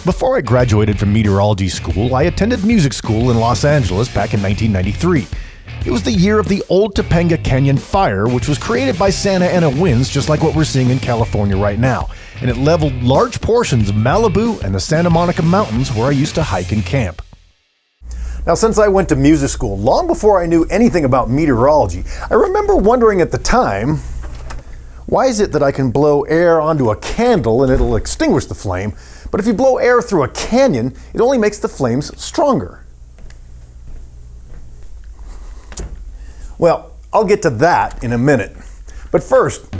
Before I graduated from meteorology school, I attended music school in Los Angeles back in 1993. It was the year of the Old Topanga Canyon Fire, which was created by Santa Ana winds just like what we're seeing in California right now, and it leveled large portions of Malibu and the Santa Monica Mountains where I used to hike and camp. Now, since I went to music school long before I knew anything about meteorology, I remember wondering at the time, why is it that I can blow air onto a candle and it'll extinguish the flame, but if you blow air through a canyon, it only makes the flames stronger? Well, I'll get to that in a minute. But first,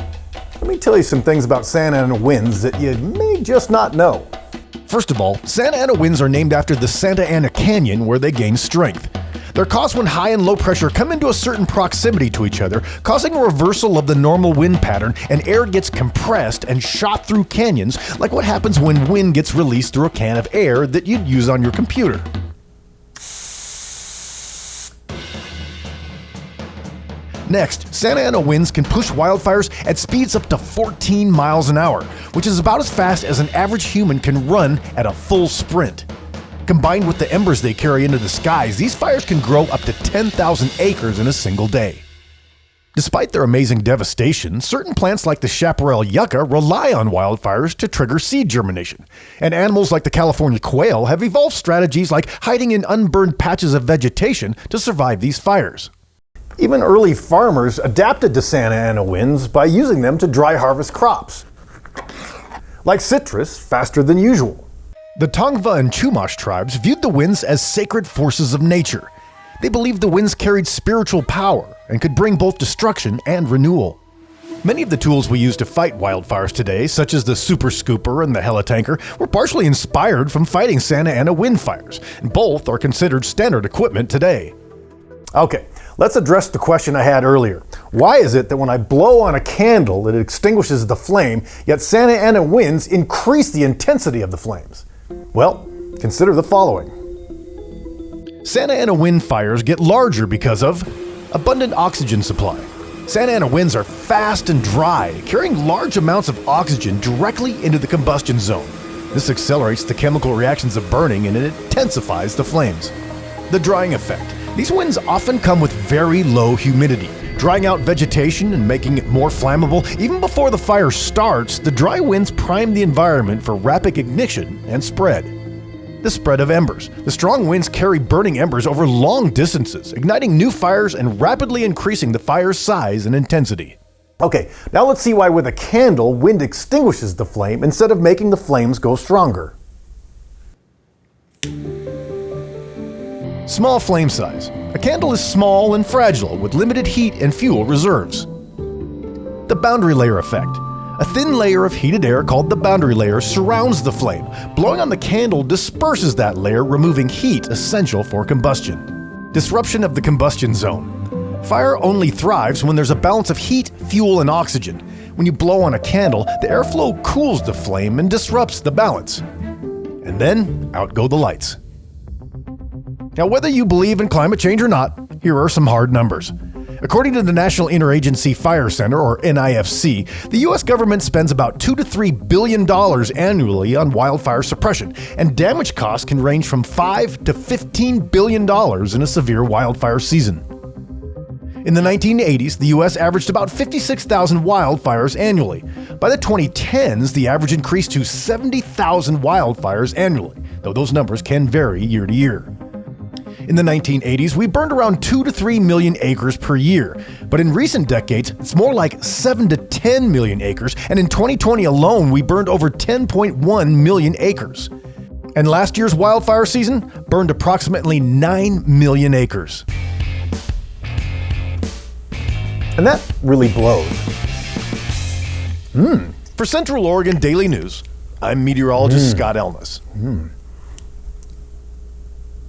let me tell you some things about Santa Ana winds that you may just not know. First of all, Santa Ana winds are named after the Santa Ana Canyon where they gain strength. They're caused when high and low pressure come into a certain proximity to each other, causing a reversal of the normal wind pattern, and air gets compressed and shot through canyons, like what happens when wind gets released through a can of air that you'd use on your computer. Next, Santa Ana winds can push wildfires at speeds up to 14 miles an hour, which is about as fast as an average human can run at a full sprint. Combined with the embers they carry into the skies, these fires can grow up to 10,000 acres in a single day. Despite their amazing devastation, certain plants like the chaparral yucca rely on wildfires to trigger seed germination, and animals like the California quail have evolved strategies like hiding in unburned patches of vegetation to survive these fires. Even early farmers adapted to Santa Ana winds by using them to dry harvest crops, like citrus, faster than usual. The Tongva and Chumash tribes viewed the winds as sacred forces of nature. They believed the winds carried spiritual power and could bring both destruction and renewal. Many of the tools we use to fight wildfires today, such as the Super Scooper and the Helitanker, were partially inspired from fighting Santa Ana wind fires, and both are considered standard equipment today. Okay, let's address the question I had earlier. Why is it that when I blow on a candle, it extinguishes the flame, yet Santa Ana winds increase the intensity of the flames? Well, consider the following. Santa Ana wind fires get larger because of abundant oxygen supply. Santa Ana winds are fast and dry, carrying large amounts of oxygen directly into the combustion zone. This accelerates the chemical reactions of burning and it intensifies the flames. The drying effect. These winds often come with very low humidity, drying out vegetation and making it more flammable. Even before the fire starts, the dry winds prime the environment for rapid ignition and spread. The spread of embers. The strong winds carry burning embers over long distances, igniting new fires and rapidly increasing the fire's size and intensity. Okay, now let's see why with a candle, wind extinguishes the flame instead of making the flames go stronger. Small flame size. A candle is small and fragile with limited heat and fuel reserves. The boundary layer effect. A thin layer of heated air called the boundary layer surrounds the flame. Blowing on the candle disperses that layer, removing heat essential for combustion. Disruption of the combustion zone. Fire only thrives when there's a balance of heat, fuel, and oxygen. When you blow on a candle, the airflow cools the flame and disrupts the balance. And then out go the lights. Now, whether you believe in climate change or not, here are some hard numbers. According to the National Interagency Fire Center, or NIFC, the U.S. government spends about $2 to $3 billion annually on wildfire suppression, and damage costs can range from $5 to $15 billion in a severe wildfire season. In the 1980s, the U.S. averaged about 56,000 wildfires annually. By the 2010s, the average increased to 70,000 wildfires annually, though those numbers can vary year to year. In the 1980s, we burned around 2 to 3 million acres per year, but in recent decades, it's more like 7 to 10 million acres, and in 2020 alone, we burned over 10.1 million acres. And last year's wildfire season burned approximately 9 million acres. And that really blows. For Central Oregon Daily News, I'm meteorologist Scott Elnes.